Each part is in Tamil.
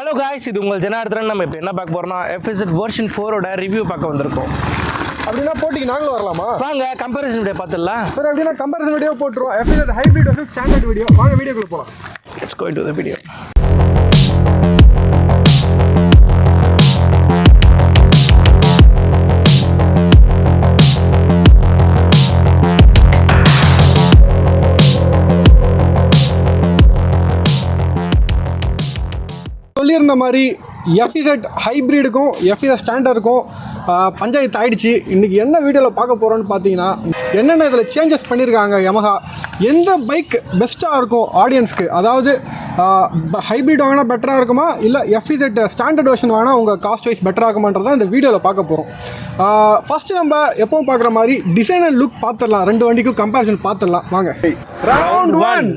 ஹலோ காய்ஸ், இது உங்கள் ஜனார்தன். நம்ம இப்போ என்ன பார்க்க போகிறோம்னா FZ வெர்ஷன் 4 ரிவ்யூ பார்க்க வந்திருக்கோம். அப்படின்னா போட்டிக்கு நாங்களும் வரலாமா? வாங்க கம்பேரிசன் வீடியோ பார்த்துடலாம். சரி, அப்படின்னா கம்பேரிசன் வீடியோ போட்டுருவோம். FZ hybrid versus standard video. வாங்க வீடியோக்குள்ள போகலாம். Let's go into the video. சொல்லியிருந்த மாதிரி FZ ஹைப்ரிடுக்கும் FZ ஸ்டாண்டர்டுக்கும் பஞ்சாயத்து ஆயிடுச்சு. இன்றைக்கி என்ன வீடியோவில் பார்க்க போகிறோன்னு பார்த்தீங்கன்னா, என்னென்ன இதில் சேஞ்சஸ் பண்ணியிருக்காங்க யமஹா, எந்த பைக் பெஸ்ட்டாக இருக்கும் ஆடியன்ஸ்க்கு, அதாவது ஹைப்ரிட் வாங்கினா பெட்டராக இருக்குமா இல்லை FZ ஸ்டாண்டர்ட் வெர்ஷன் வாங்கினா உங்கள் காஸ்ட் வைஸ் பெட்டராக இருக்குமான்றதான் இந்த வீடியோவில் பார்க்க போகிறோம். ஃபஸ்ட்டு நம்ம எப்பவும் பார்க்குற மாதிரி டிசைன் அண்ட் லுக் பார்த்துடலாம். ரெண்டு வண்டிக்கும் கம்பேரிசன் பார்த்துடலாம். வாங்க ரவுண்ட் 1.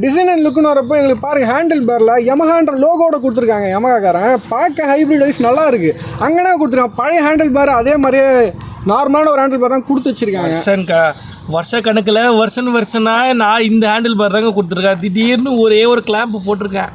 டிசைன் அண்ட் லுக்குன்னு வரப்போ எங்களுக்கு பாருங்கள், ஹேண்டில் பேரில் யமஹான்ற லோகோட கொடுத்துருக்காங்க. யமஹாக்காரன் பார்க்க ஹைப்ரிட் வைஸ் நல்லா இருக்குது. அங்கேனா கொடுத்துருக்காங்க பழைய ஹேண்டில் பேர், அதே மாதிரியே நார்மலான ஒரு ஹேண்டில் பேர் தான் கொடுத்து வச்சிருக்காங்க. வருஷ கணக்கில் வருஷனாக நான் இந்த ஹேண்டில் பார் தாங்க கொடுத்துருக்கேன். திடீர்னு ஒரே ஒரு கிளாம்ப் போட்டிருக்கேன்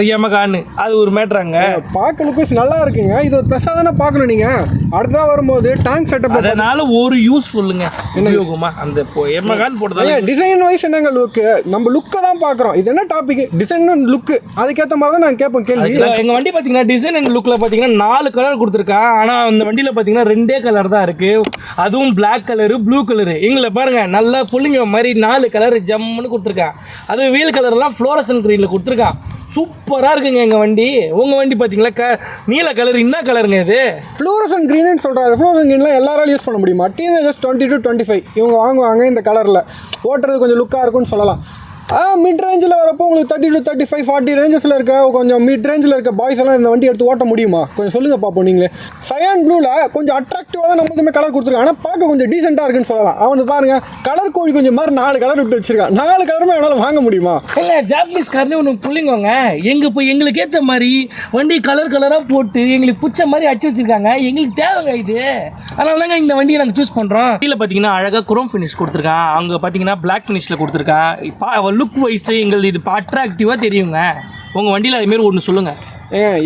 யமஹான்னு. அது ஒரு மேட்ராங்க. பார்க்க லுக் நல்லா இருக்குங்க. இது ஒரு ப்ளஸ்ஸாக தானே பார்க்கணும். நீங்கள் அடுத்ததாக வரும்போது டேங்க் செட்டப், அதனால ஒரு யூஸ் சொல்லுங்க என்ன யோகமா அந்த யமஹான்னு போட்டதால. டிசைன் வைஸ் என்னங்க லுக்கு, நம்ம லுக்கை தான் பார்க்குறோம். இது என்ன டாபிக், டிசைன் அண்ட் லுக்கு, அதுக்கேற்ற மாதிரி தான் நான் கேட்பேன் கேள்வி. எங்கள் வண்டி பார்த்தீங்கன்னா டிசைன் அண்ட் லுக்கில் பார்த்தீங்கன்னா 4 கலர் கொடுத்துருக்கேன். ஆனால் அந்த வண்டியில் பார்த்தீங்கன்னா 2 கலர் தான் இருக்குது. அதுவும் பிளாக் கலரு, ப்ளூ கலரு. எங்களை பாருங்க நல்லா புள்ளிங்க மாதிரி 4 கலர் ஜம்முன்னு கொடுத்துருக்கேன். அது வீல் கலர்லாம் ஃப்ளோரசன் க்ரீனில் கொடுத்துருக்கான். சூப்பராக இருக்குங்க எங்கள் வண்டி. உங்கள் வண்டி பார்த்தீங்களா நீல கலர். என்ன கலருங்க இது? ஃப்ளோரசன் க்ரீன்னு சொல்கிறாரு. ஃப்ளோரசன் க்ரீன்லாம் எல்லாராலும் யூஸ் பண்ண முடியுமா? டீனேஜர்ஸ் 20 to 25 இவங்க வாங்குவாங்க. இந்த கலரில் ஓட்டுறது கொஞ்சம் லுக்காக இருக்குன்னு சொல்லலாம். மிட் ரேஞ்சில் வரப்போ உங்களுக்கு 30 to 35, 40 ரேஞ்சஸில் இருக்க கொஞ்சம் மிட் ரேஞ்சில் இருக்க பாய்ஸ் எல்லாம் இந்த வண்டி எடுத்து ஓட்ட முடியுமா? கொஞ்சம் சொல்லுங்கள் பார்ப்போம். நீங்களே சயான் ப்ளூவில் கொஞ்சம் அட்ராக்டிவாக தான் நம்ம கலர் கொடுத்துருக்காங்க. ஆனால் பார்க்க கொஞ்சம் டீசெண்டாக இருக்குன்னு சொல்லலாம். அவன் பாருங்கள், கலர் கோழி கொஞ்சம் மாதிரி 4 கலர் விட்டு வச்சிருக்கான். 4 கலருமே என்னால் வாங்க முடியுமா? இல்லை, ஜாப்பனீஸ் காரனே ஒன்று புள்ளிங்கோங்க. போய் எங்களுக்கு ஏற்ற மாதிரி வண்டி கலராக போட்டு எங்களுக்கு பிடிச்ச மாதிரி அடிச்சு வச்சிருக்காங்க. எங்களுக்கு தேவைங்க இது. அதனால தாங்க இந்த வண்டியை நாங்கள் சூஸ் பண்ணுறோம். கீழே பார்த்தீங்கன்னா அழகாக குரோம் ஃபினிஷ் கொடுத்துருக்கான். அங்கே பார்த்தீங்கன்னா பிளாக் ஃபினிஷில் கொடுத்துருக்கான். லுக் வைஸ் எங்களுக்கு இது அட்ராக்டிவாக தெரியுங்க. உங்கள் வண்டியில் அதுமாரி ஒன்று சொல்லுங்கள்.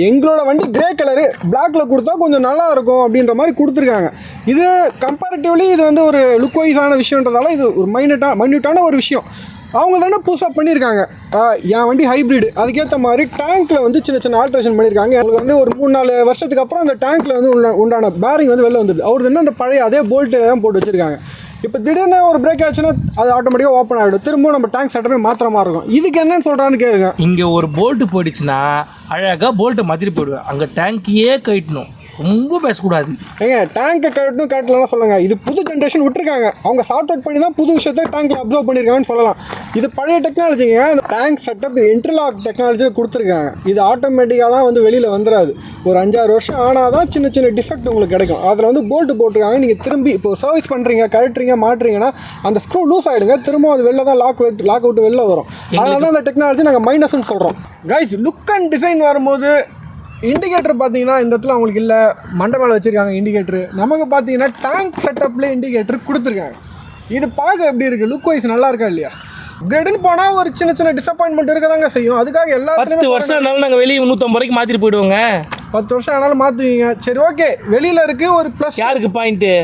எங்களோட வண்டி கிரே கலரு பிளாக்ல கொடுத்தா கொஞ்சம் நல்லா இருக்கும் அப்படின்ற மாதிரி கொடுத்துருக்காங்க. இது கம்பேரிட்டிவ்லி இது வந்து ஒரு லுக் வைஸான விஷயன்றதால இது ஒரு மைன்யூட்டான ஒரு விஷயம். அவங்க தானே புதுசாக பண்ணியிருக்காங்க. என் வண்டி ஹைப்ரிடு, அதுக்கேற்ற மாதிரி டேங்க்கில் வந்து சின்ன ஆல்ட்ரேஷன் பண்ணியிருக்காங்க. எங்களுக்கு வந்து ஒரு 3-4 வருஷத்துக்கு அப்புறம் அந்த டேங்க்கில் வந்து உண்டான பேரிங் வந்து வெளில வந்துடுது. அவர் என்ன அந்த பழைய அதே போல்ட்டு தான் போட்டு வச்சுருக்காங்க. இப்போ திடீர்னு ஒரு பிரேக் ஆச்சுன்னா அது ஆட்டோமேட்டிக்காக ஓப்பன் ஆகிடும். திரும்ப நம்ம டேங்க் செட்டப்பே மாத்திர மாதிரி இருக்கும். இதுக்கு என்னன்னு சொல்கிறான்னு கேளுங்க. இங்கே ஒரு போல்ட்டு போயிடுச்சுன்னா அழகாக போல்ட்டை மாற்றிட்டு போயிடுவேன். அங்கே டேங்க்கையே கட்டணும். ரொம்ப பேசக்கூடாது. டேங்கை கட்டலாம் சொல்லுங்க. இது புது ஜென்ரேஷன் விட்டுருக்காங்க. அவங்க சார்ட் அவுட் பண்ணி தான் புது விஷயத்தை டேங்க்கில் அப்சர்வ் பண்ணியிருக்காங்கன்னு சொல்லலாம். இது பழைய டெக்னாலஜிங்க. இந்த டேங்க் செட்டப் இன்டர்லாக் டெக்னாலஜியை கொடுத்துருக்காங்க. இது ஆட்டோமேட்டிக்காலாம் வந்து வெளியில் வந்துடாது. ஒரு 5-6 வருஷம் ஆனால் தான் சின்ன டிஃபெக்ட் உங்களுக்கு கிடைக்கும். அதில் வந்து போல்ட்டு போட்டிருக்காங்க. நீங்கள் திரும்பி இப்போ சர்வீஸ் பண்ணுறீங்க, கழட்டுறீங்க, மாட்டுறீங்கன்னா அந்த ஸ்க்ரூ லூஸ் ஆகிடுங்க. திரும்ப அது வெளில தான் லாக் அவுட் வெளில வரும். அதனால தான் அந்த டெக்னாலஜி நாங்கள் மைனஸ்ன்னு சொல்கிறோம். கைஸ், லுக் அண்ட் டிசைன் வரும்போது இண்டிகேட்டர் பார்த்தீங்கன்னா இந்த இடத்துல அவங்களுக்கு இல்லை, மண்டை மேலே வச்சுருக்காங்க இண்டிகேட்டர். நமக்கு பார்த்தீங்கன்னா டேங்க் செட்டப்லேயே இண்டிகேட்டர் கொடுத்துருக்காங்க. இது பார்க்க எப்படி இருக்குது, லுக் வைஸ் நல்லா இருக்கா இல்லையா? கிரெடுன்னு போனால் ஒரு சின்ன டிசப்பாயின்மெண்ட் இருக்க தாங்க செய்யும். அதுக்காக எல்லாத்துலேயும் 10 வருஷம் ஆனாலும் நாங்கள் வெளியே 150 ரூபாய்க்கு மாற்றிட்டு போயிடுவோங்க. 10 வருஷம் ஆனாலும் மாற்றுவீங்க. சரி, ஓகே. வெளியில் இருக்குது ஒரு ப்ளஸ். யாருக்கு பாயிண்ட்டு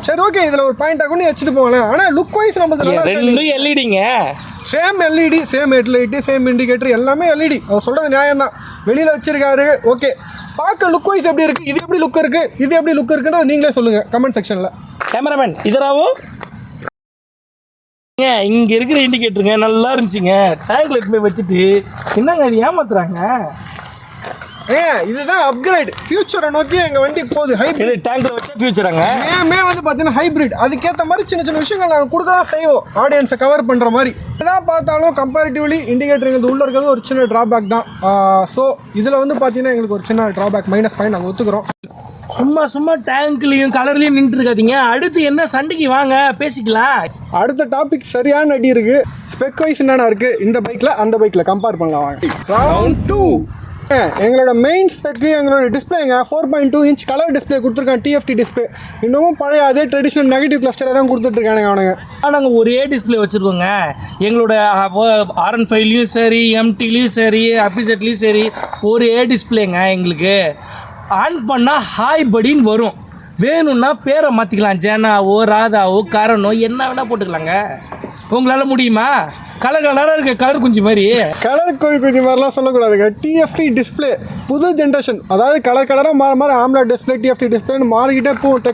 சரி, ஓகே. இதில் ஒரு பாயிண்ட் ஆகும் வச்சுட்டு போங்களேன். ஆனால் லுக் வைஸ் நம்ம 2 எல்இடிங்க. Same LED, same headlight, same indicator, எல்லாமே எல்இடி. அவர் சொல்கிறது நியாயம் தான். வெளியில் வச்சிருக்காரு, ஓகே. பார்க்க லுக் வைஸ் எப்படி இருக்குது, இது எப்படி லுக் இருக்குது, இது எப்படி லுக் இருக்குன்னு நீங்களே சொல்லுங்கள் கமெண்ட் செக்ஷனில். கேமராமேன் இதராவும் இங்கே இருக்கிற இண்டிகேட்டருங்க நல்லா இருந்துச்சுங்க. டேங்க்ல போய் வச்சுட்டு என்னங்க அது ஏமாத்துறாங்க? இதுதான் அப்கிரேட். ஃபியூச்சரை நோக்கி எங்கள் வண்டி போகுது. ஹைப்ரிட் டேங்க்ல வச்சா ஃபியூச்சராங்க. வந்து பார்த்தீங்கன்னா ஹைப்ரிட். அதுக்கேற்ற மாதிரி சின்ன விஷயங்கள் நாங்கள் கொடுக்க தான் செய்வோம், ஆடியன்ஸை கவர் பண்ணுற மாதிரி. எதாவது பார்த்தாலும் கம்பேரிட்டிவ்லி இண்டிகேட்டர் எங்களுக்கு உள்ளே இருக்கிறது ஒரு சின்ன ட்ராபேக் தான். ஸோ இதில் வந்து பார்த்தீங்கன்னா எங்களுக்கு ஒரு சின்ன ட்ராபேக், மைனஸ் பாயிண்ட் நாங்கள் ஒத்துக்கிறோம். சும்மா டேங்க்லையும் கலர்லையும் நின்று இருக்காதீங்க. அடுத்து என்ன சண்டைக்கு வாங்க பேசிக்கலாம். அடுத்த டாபிக் சரியான அடி இருக்குது. ஸ்பெக் வைஸ் என்னென்ன இருக்குது இந்த பைக்கில் அந்த பைக்கில் கம்பேர் பண்ணலாம். வாங்க ரவுண்ட் 2. எங்களோட மெயின் ஸ்பெக்கு எங்களோட டிஸ்பிளேங்க 4.2 இன்ச் கலர் டிஸ்பிளே கொடுத்துருக்கான், டிஎஃப்டி டிஸ்பிளே. இன்னமும் பழைய அதே ட்ரெடிஷ்னல் நெகட்டிவ் கிளஸ்டரை தான் கொடுத்துட்ருக்கானுங்க அவனுங்க. நாங்கள் ஒரே டிஸ்பிளே வச்சுருக்கோங்க. எங்களோட RN5லையும் சரி, MTலையும் சரி, அபிசெட்லேயும் சரி ஒரே டிஸ்பிளேங்க. எங்களுக்கு ஆன் பண்ணால் ஹாய் படின்னு வரும். வேணும்னா பேரை மாற்றிக்கலாம், ஜனாவோ ராதாவோ கரணோ என்ன வேணால் போட்டுக்கலாங்க. உங்களால் முடியுமா? கலர் கலராக இருக்க கலர் குஞ்சு மாதிரி. கலர் கோழி குஞ்சு மாதிரிலாம் சொல்லக்கூடாதுங்க. டிஎஃப்டி டிஸ்பிளே புது ஜென்ரேஷன், அதாவது கலர் கலராக மாற ஆம்லெட் டிஸ்பிளே டிஎஃப்டி டிஸ்பிளேன்னு மாறிக்கிட்டே போகும்.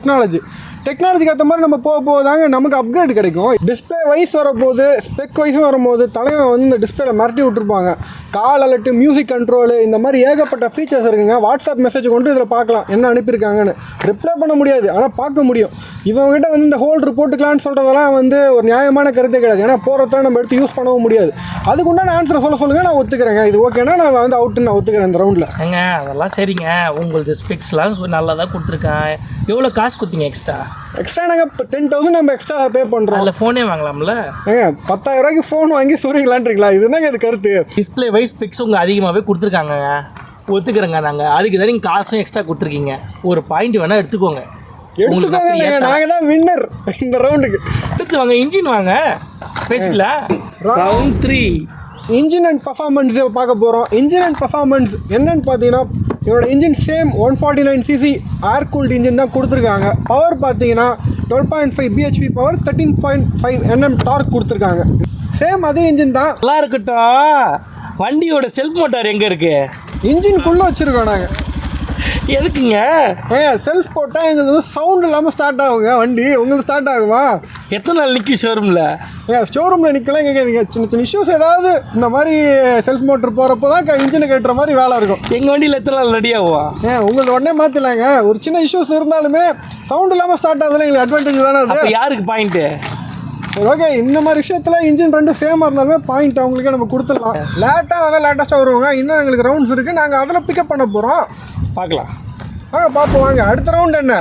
டெக்னாலஜிக்கு ஏற்ற மாதிரி நம்ம போதாங்க நமக்கு அப்கிரேட் கிடைக்கும். டிஸ்பிளே வைஸ் வரும்போது ஸ்பெக் வைஸும் வரும்போது தலைவன் வந்து இந்த டிஸ்பிளேல மிரட்டி விட்டுருப்பாங்க. கால் அலர்ட்டு, மியூசிக் கண்ட்ரோலு, இந்த மாதிரி ஏகப்பட்ட ஃபீச்சர்ஸ் இருக்குங்க. வாட்ஸ்அப் மெசேஜ் கொண்டு இதில் பார்க்கலாம் என்ன அனுப்பியிருக்காங்கன்னு. ரிப்ளை பண்ண முடியாது, ஆனால் பார்க்க முடியும். இவங்ககிட்ட வந்து இந்த ஹோல்டர் போட்டுக்கலான்னு சொல்கிறதெல்லாம் வந்து ஒரு நியாயமான கருத்தே கிடையாது. ஏன்னா போகிறத நம்ம எடுத்து யூஸ் பண்ணவும் முடியாது. அதுக்குண்டான ஆன்சரை சொல்லுங்கள், நான் ஒத்துக்கிறேங்க. இது ஓகேனா நான் வந்து அவுட்டுன்னு நான் ஒத்துக்கிறேன் இந்த ரவுண்டில். ஏங்க அதெல்லாம் சரிங்க, உங்களுக்கு ஸ்பெக்ஸ்லாம் நல்லா தான் கொடுத்துருக்கேன். எவ்வளோ காசு கொடுத்தீங்க எக்ஸ்ட்ரா நாங்கள் இப்போ 10,000 நம்ம எக்ஸ்ட்ரா பே பண்ணுறோம். அதில் ஃபோனே வாங்கலாம்ல? ஏங்க 10,000 ரூபாய்க்கு ஃபோன் வாங்கி சொல்கிறீங்களான்றீங்களா? இதுதாங்க இது கருத்து. டிஸ்பிளே வைஸ் ஸ்பெக்ஸ் உங்களுக்கு அதிகமாகவே கொடுத்துருக்காங்க, ஒத்துக்கிறேங்க. நாங்கள் அதுக்கு தான் நீங்கள் காசும் எக்ஸ்ட்ரா கொடுத்துருக்கீங்க. ஒரு பாயிண்ட் வேணால் எடுத்துக்கோங்க. நாங்கள் தான் வின்னர் இந்த ரவுண்டுக்கு. எடுத்து வாங்க, இன்ஜின் வாங்க, பேசிக்கலாம். ரவுண்ட் 3 இன்ஜின் அண்ட் பர்ஃபார்மன்ஸ் பார்க்க போகிறோம். இன்ஜின் அண்ட் பர்ஃபார்மன்ஸ் என்னன்னு பார்த்தீங்கன்னா, இதோட இன்ஜின் சேம் 149cc ஏர் கூல்டு இன்ஜின் தான் கொடுத்துருக்காங்க. பவர் பார்த்தீங்கன்னா 12.5 bhp பவர், 13.5 Nm டார்க் கொடுத்துருக்காங்க. சேம் அதே இன்ஜின் தான். நல்லா இருக்கட்டும். வண்டியோட செல்ஃப் மோட்டார் எங்கே இருக்குது? இன்ஜின்குள்ளே வச்சுருக்கோம் நாங்கள். எதுக்குங்க? செல்ஃப் போட்டால் எங்களுக்கு வந்து சவுண்ட் இல்லாமல் ஸ்டார்ட் ஆகுங்க வண்டி. உங்களுக்கு ஸ்டார்ட் ஆகுமா? எத்தனை நாள் நிற்கும் ஷோரூமில்? ஷோரூமில் நிற்கலாம். கேட்குறீங்க சின்ன சின்ன இஷ்யூஸ் ஏதாவது இந்த மாதிரி செல்ஃப் மோட்டர் போகிறப்போ தான் இன்ஜினை கட்டுற மாதிரி வேலை இருக்கும். எங்கள் வண்டியில் எத்தனை நாள் ரெடி ஆகும்? உங்களுக்கு உடனே மாற்றிலாங்க. ஒரு சின்ன இஷ்யூஸ் இருந்தாலுமே சவுண்ட் இல்லாமல் ஸ்டார்ட் ஆகுதுல எங்களுக்கு அட்வான்டேஜ் தானே அது. யாருக்கு பாயிண்ட்டு? சரி ஓகே, இந்த மாதிரி விஷயத்தில் இன்ஜின் ரெண்டும் சேமாக இருந்தாலுமே பாயிண்ட் அவங்களுக்கே நம்ம கொடுத்துடலாம். லேட்டஸ்ட்டாக வருவாங்க. இன்னும் எங்களுக்கு ரவுண்ட்ஸ் இருக்குது, நாங்கள் அதில் பிக்கப் பண்ண போகிறோம். பார்க்கலாம் பார்ப்போம் வாங்க. அடுத்த ரவுண்ட் என்ன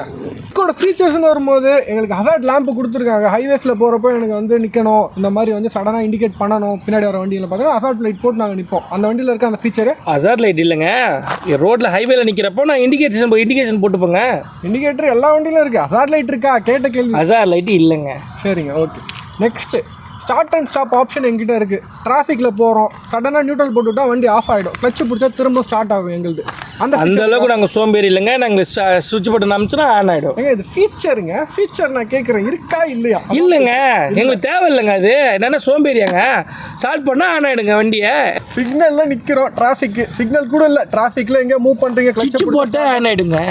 இதோட ஃபீச்சர்ஸ்னு வரும்போது எங்களுக்கு ஹசார்ட் லேம்பு கொடுத்துருக்காங்க. ஹைவேஸில் போகிறப்போ எனக்கு வந்து நிற்கணும், இந்த மாதிரி வந்து சடனாக இண்டிகேட் பண்ணணும். பின்னாடி வர வண்டியில் பார்த்தீங்கன்னா ஹசார்ட் லைட் போட்டு நாங்கள் நிற்போம். அந்த வண்டியில் இருக்க அந்த ஃபீச்சரு ஹசார்ட் லைட் இல்லைங்க. ரோட்டில் ஹைவேல நிற்கிறப்போ நான் இண்டிகேஷன் போட்டுப்போங்க. இண்டிகேட்டர் எல்லா வண்டியிலும் இருக்குது. ஹசார்ட் லைட் இருக்கா கேட்ட கேள்வி. ஹசார்ட் லைட் இல்லைங்க. சரிங்க okay. Next start and stop option எங்கிட்ட இருக்குது. டிராஃபிக்கில் போகிறோம், சடனாக நியூட்ரல் போட்டுவிட்டா வண்டி ஆஃப் ஆகிடும். கிளச்சு பிடிச்சா திரும்ப ஸ்டார்ட் ஆகும் எங்களுக்கு. அந்த அளவுக்கு நாங்கள் சோம்பேறி இல்லைங்க. நாங்கள் சுவிட்ச் பட்டன் அமிச்சுனா ஆன் ஆகிடும். இது ஃபீச்சருங்க. ஃபீச்சர் நான் கேட்குறேன், இருக்கா இல்லையா? இல்லைங்க, எங்களுக்கு தேவை இல்லைங்க. அது என்னென்ன சோம்பேறியாங்க. ஸ்டார்ட் பண்ணால் ஆன் ஆகிடுங்க வண்டியை. சிக்னலில் நிற்கிறோம், டிராஃபிக்கு சிக்னல் கூட இல்லை, டிராஃபிக்கில் எங்கே மூவ் பண்ணுறீங்க, சுவிட்ச் போட்டால் ஆன் ஆகிடுங்க.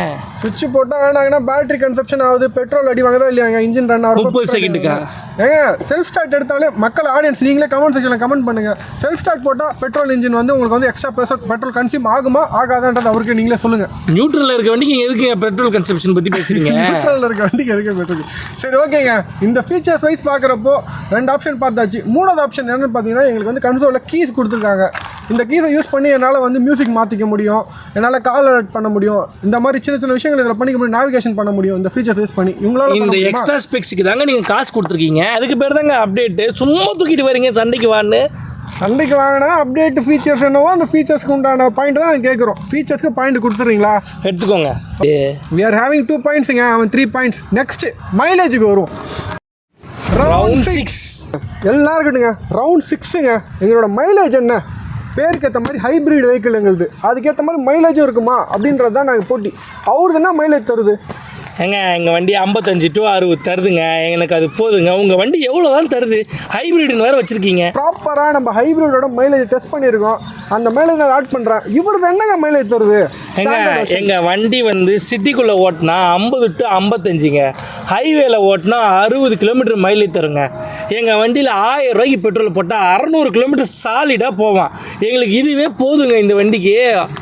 சுவிட்ச் போட்டால் ஆன் ஆகுனா பேட்டரி கன்சப்ஷன் ஆகுது, பெட்ரோல் அடி வாங்கதா இல்லையாங்க, இன்ஜின் ரன் ஆகும் 30 செகண்டுக்கா. ஏங்க செல்ஃப் ஸ்டார்ட் எடுத்தாலே மக்கள் ஆடியன்ஸ் நீங்களே கமெண்ட் செக்ஷனில் கமெண்ட் பண்ணுங்கள். செல்ஃப் ஸ்டார்ட் போட்டால் பெட்ரோல் இன்ஜின் வந்து உங்களுக்கு வந்து எக்ஸ்ட்ரா பெட்ரோல் கன்சியூம் ஆகுமா ஆகாதான்றது அவருக்கு நீங்களே சொல்லுங்கள். நியூட்ரலில் இருக்க வண்டிக்கு எதுக்கு பெட்ரோல் கன்சப்ஷன் பற்றி பேசுகிறீங்க? நியூட்ரலில் இருக்க வண்டிக்கு எதுக்கு பெட்ரோல்? சரி ஓகேங்க. இந்த ஃபீச்சர்ஸ் வைஸ் பார்க்குறப்போ 2 ஆப்ஷன் பார்த்தாச்சு. 3வது ஆப்ஷன் என்னென்னு பார்த்தீங்கன்னா, எங்களுக்கு வந்து கன்சோலில் கீஸ் கொடுத்துருக்காங்க. இந்த கீஸை யூஸ் பண்ணி என்னால் வந்து மியூசிக் மாற்றிக்க முடியும், என்னால் கால் அலர்ட் பண்ண முடியும், இந்த மாதிரி சின்ன சின்ன விஷயங்கள் இதில் பண்ணிக்க முடியும், நேவிகேஷன் பண்ண முடியும். இந்த ஃபீச்சர்ஸ் யூஸ் பண்ணி இவங்களால இந்த எக்ஸ்ட்ரா ஸ்பெக்ஸுக்கு தாங்க நீங்கள் காசு கொடுத்துருக்கீங்க. அதுக்கு பேர் தாங்க அப்டேட்டு. சும்மா தூக்கிட்டு வரீங்க சண்டைக்கு வான்னு. சண்டைக்கு வாங்கினா அப்டேட் ஃபீச்சர்ஸ் என்னவோ அந்த ஃபீச்சர்ஸ்க்கு உண்டான பாயிண்ட் தான் நாங்கள் கேட்குறோம். ஃபீச்சர்ஸ்க்கு பாயிண்ட் கொடுத்துறீங்களா? எடுத்துக்கோங்க. வி ஆர் ஹேவிங் 2 பாயிண்ட்ஸுங்க, அவன் 3 பாயிண்ட்ஸ். நெக்ஸ்ட் மைலேஜுக்கு வரும். ரவுண்ட் 6 எல்லாம் இருக்கட்டுங்க. ரவுண்ட் 6ங்க. எங்களோட மைலேஜ் என்ன? பேருக்கு ஏற்ற மாதிரி ஹைப்ரிட் வெஹிக்கிள் எங்களுது, அதுக்கேற்ற மாதிரி மைலேஜும் இருக்குமா அப்படின்றது தான் நாங்கள் போட்டி. அவருதுன்னா மைலேஜ் தருது. ஏங்க எங்கள் வண்டி 55 to 60 தருதுங்க. எனக்கு அது போதுங்க. உங்கள் வண்டி எவ்வளோ தான் தருது? ஹைப்ரிட்னு வேறு வச்சுருக்கீங்க. ப்ராப்பராக நம்ம ஹைப்ரிடோட மைலேஜ் டெஸ்ட் பண்ணியிருக்கோம். அந்த மைலேஜ் நான் ஆட் பண்ணுறேன். இவரது என்னங்க மைலேஜ் தருது? எங்கள் வண்டி வந்து சிட்டிக்குள்ளே ஓட்டினா 50 to 55ங்க. ஹைவேல ஓட்டினா 60 கிலோமீட்டர் மைலேஜ் தருங்க. எங்கள் வண்டியில் 1000 ரூபாய்க்கு பெட்ரோல் போட்டால் 600 கிலோமீட்டர் சாலிடாக போவான். எங்களுக்கு இதுவே போதுங்க. இந்த வண்டிக்கு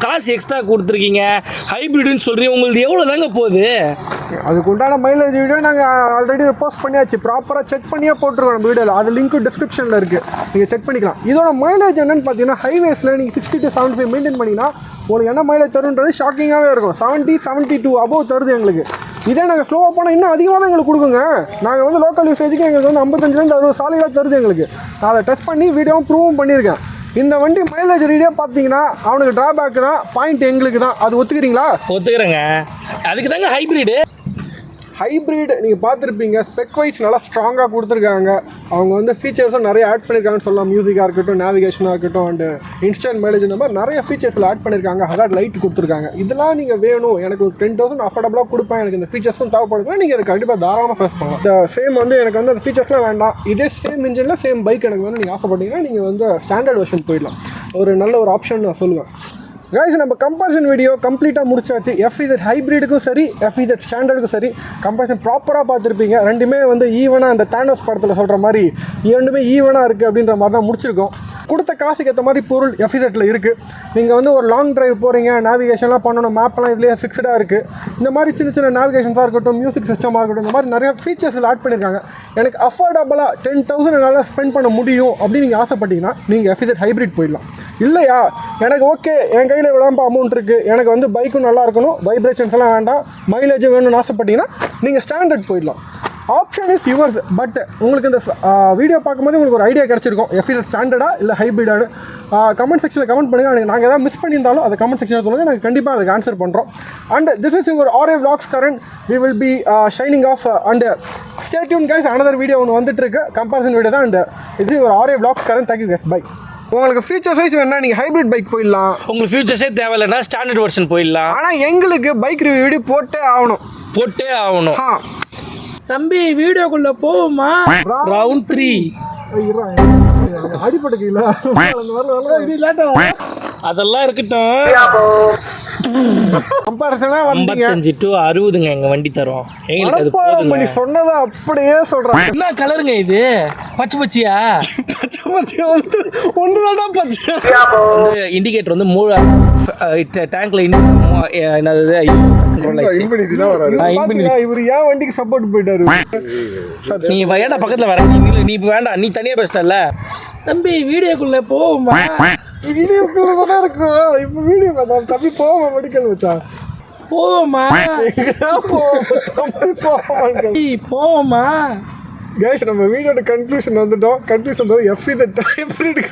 காசு எக்ஸ்ட்ரா கொடுத்துருக்கீங்க, ஹைப்ரிட்னு சொல்கிறீங்க. உங்களுக்கு எவ்வளோ தாங்க போகுது? அதுக்கு உண்டான மைலேஜ் வீடியோ நாங்கள் ஆல்ரெடி போஸ்ட் பண்ணியாச்சு. ப்ராப்பராக செக் பண்ணியே போட்டுருக்கோம் நம்ம வீடியோவில். அது லிங்க்கு டிஸ்கிரிப்ஷனில் இருக்குது, நீங்கள் செக் பண்ணிக்கலாம். இதோட மைலேஜ் என்னென்னு பார்த்தீங்கன்னா, ஹைவேஸில் நீங்கள் 60 to 75 மெயின்டைன் பண்ணிங்கன்னா உங்களுக்கு என்ன மைலேஜ் தருன்றது ஷாக்கிங்காகவே இருக்கும். 70, 72 அபோவ் தருது எங்களுக்கு. இதே நாங்கள் ஸ்லோவாக போனால் இன்னும் அதிகமாக தான் எங்களுக்கு கொடுக்குங்க. நாங்கள் வந்து லோக்கல் யூசேஜுக்கு எங்களுக்கு வந்து 55 to 60 சாலிடாக தருது எங்களுக்கு. நான் அதை டெஸ்ட் பண்ணி வீடியோவும் ப்ரூவும் பண்ணியிருக்கேன். இந்த வண்டி மைலேஜ் ரீடியாக பார்த்தீங்கன்னா அவனுக்கு ட்ராபேக் தான், பாயிண்ட் எங்களுக்கு தான். அது ஒத்துக்கிறீங்களா? ஒத்துக்கிறேங்க. அதுக்கு தாங்க ஹைப்ரிடு. ஹைப்ரிட் நீங்கள் பார்த்துருப்பீங்க, ஸ்பெக் வைஸ் நல்லா ஸ்ட்ராங்காக கொடுத்துருக்காங்க. அவங்க வந்து ஃபீச்சர்ஸும் நிறைய ஆட் பண்ணியிருக்காங்கன்னு சொல்லலாம். மியூசிக்காக இருக்கட்டும், நேவிகேஷனாக இருக்கட்டும், அண்டு இன்ஸ்டன்ட் மைலேஜ், இந்த மாதிரி நிறைய ஃபீச்சர்ஸில் ஆட் பண்ணியிருக்காங்க. ஹசார்ட் லைட் கொடுத்துருக்காங்க. இதெல்லாம் நீங்கள் வேணும், எனக்கு ஒரு 10,000 அஃபோர்டபுளாக கொடுப்பேன், எனக்கு இந்த ஃபீச்சர்ஸும் தேவைப்படுதுன்னா நீங்கள் அதை கண்டிப்பாக தாராளமாக ஃபேஸ் பண்ணலாம். இந்த சேம் வந்து எனக்கு வந்து அந்த ஃபீச்சர்ஸ்லாம் வேண்டாம், இதே சேம் இன்ஜினில் சேம் பைக் எனக்கு வந்து நீங்கள் ஆசைப்பட்டீங்கன்னா நீங்கள் வந்து ஸ்டாண்டர்ட் வெர்ஷன் போயிடலாம். ஒரு நல்ல ஒரு ஆப்ஷன் நான் சொல்லுவேன். கைஸ், நம்ம கம்பேரிசன் வீடியோ கம்ப்ளீட்டாக முடிச்சாச்சு. FZ ஹைப்ரிடுக்கும் சரி, FZ ஸ்டாண்டர்டுக்கும் சரி கம்பேரிசன் ப்ராப்பராக பார்த்துருப்பீங்க. ரெண்டுமே வந்து ஈவனாக, அந்த தானோஸ் படத்தில் சொல்கிற மாதிரி இரண்டுமே ஈவனாக இருக்குது அப்படின்ற மாதிரி தான் முடிச்சிருக்கோம். கொடுத்த காசுக்கு ஏற்ற மாதிரி பொருள் FZல இருக்குது. நீங்கள் வந்து ஒரு லாங் டிரைவ் போகிறீங்க, நேவிகேஷன்லாம் பண்ணணும், மேப்லாம் இதுலேயே ஃபிக்ஸ்டாக இருக்குது. இந்த மாதிரி சின்ன சின்ன நேவிகேஷன்ஸாக இருக்கட்டும், மியூசிக் சிஸ்டமாக இருக்கட்டும், இந்த மாதிரி நிறைய ஃபீச்சர்ஸில் ஆட் பண்ணியிருக்காங்க. எனக்கு அஃபோர்டபுளாக 10,000 என்னால் ஸ்பெண்ட் பண்ண முடியும் அப்படின்னு நீங்கள் ஆசைப்பட்டீங்கன்னா நீங்கள் FZ ஹைப்ரிட் போயிடலாம். இல்லையா, எனக்கு ஓகே, என் கையில் எவ்வளோ அமௌண்ட் இருக்குது, எனக்கு வந்து பைக்கும் நல்லா இருக்கணும், வைப்ரேஷன்ஸ் எல்லாம் வேண்டாம், மைலேஜும் வேணும்னு ஆசைப்பட்டீங்கன்னா நீங்கள் ஸ்டாண்டர்ட் போயிடலாம். Option is yours. பட் உங்களுக்கு இந்த வீடியோ பார்க்கும்போது உங்களுக்கு ஒரு ஐடியா கிடச்சிருக்கும், FZ ஸ்டாண்டர்டா இல்லை ஹைப்ரிடானு. கமெண்ட் செக்ஷனில் கமெண்ட் பண்ணுங்கள். நாங்கள் எதாவது மிஸ் பண்ணியிருந்தாலும் அதை கமெண்ட் செக்ஷனில் சொல்லுங்கள், நாங்கள் கண்டிப்பாக அதுக்கு ஆன்சர் பண்ணுறோம். And this is your RA Vlogs Karan. We will be signing off. And stay tuned guys, another video ஒன்று வந்துட்டு இருக்கு, கம்பேரிசன் வீடியோ தான். அண்ட் இது ஒரு RA Vlogs Karan. Thank you guys, bye. உங்களுக்கு ஃபியூச்சர் வைஸ் வேணா நீங்கள் ஹைப்ரிட் பைக் போயிடலாம். உங்களுக்கு ஃபியூச்சர்ஸே தேவையில்லைன்னா ஸ்டாண்டர்ட் வெர்ஷன் போயிடலாம். ஆனால் எங்களுக்கு பைக் ரிவ்யூ வீடியோ போட்டே ஆகணும். தம்பி வீடியோக்குள்ள போவோமா? ரவுண்ட் 3 அடிப்படைக்கல அதெல்லாம் இருக்கட்டும். கம்பேரிசனா வந்தீங்க 55 to 60ங்க எங்க வண்டி தரோம். எங்களுக்கு அது போதும். நீ சொன்னதை அப்படியே சொல்றேன். என்ன கலருங்க இது? பச்சை பச்சையா? பச்சை வந்து ஒன்றுதான்டா பச்சை. இண்டிகேட்டர் வந்து டேங்க்ல என்னது இவர் ஏன் வண்டிக்கு சப்போர்ட் போயிட்டாரு. நீ வேண்டாம் பக்கத்துல வர, நீ வேண்டாம், நீ தனியா பேசல. தம்பி வீடியோக்குள்ள போவோமா? வீடியோக்குள்ள தானே இருக்கும். இப்போ வீடியோ வேண்டாம் தம்பி, போவோமா மெடிக்கல் வச்சா? போவோமா? போவோமா? கைஸ், நம்ம வீடியோட கன்க்ளூஷன் வந்துட்டோம். கன்க்ளூஷன் வந்து FZ ஹைப்ரிட்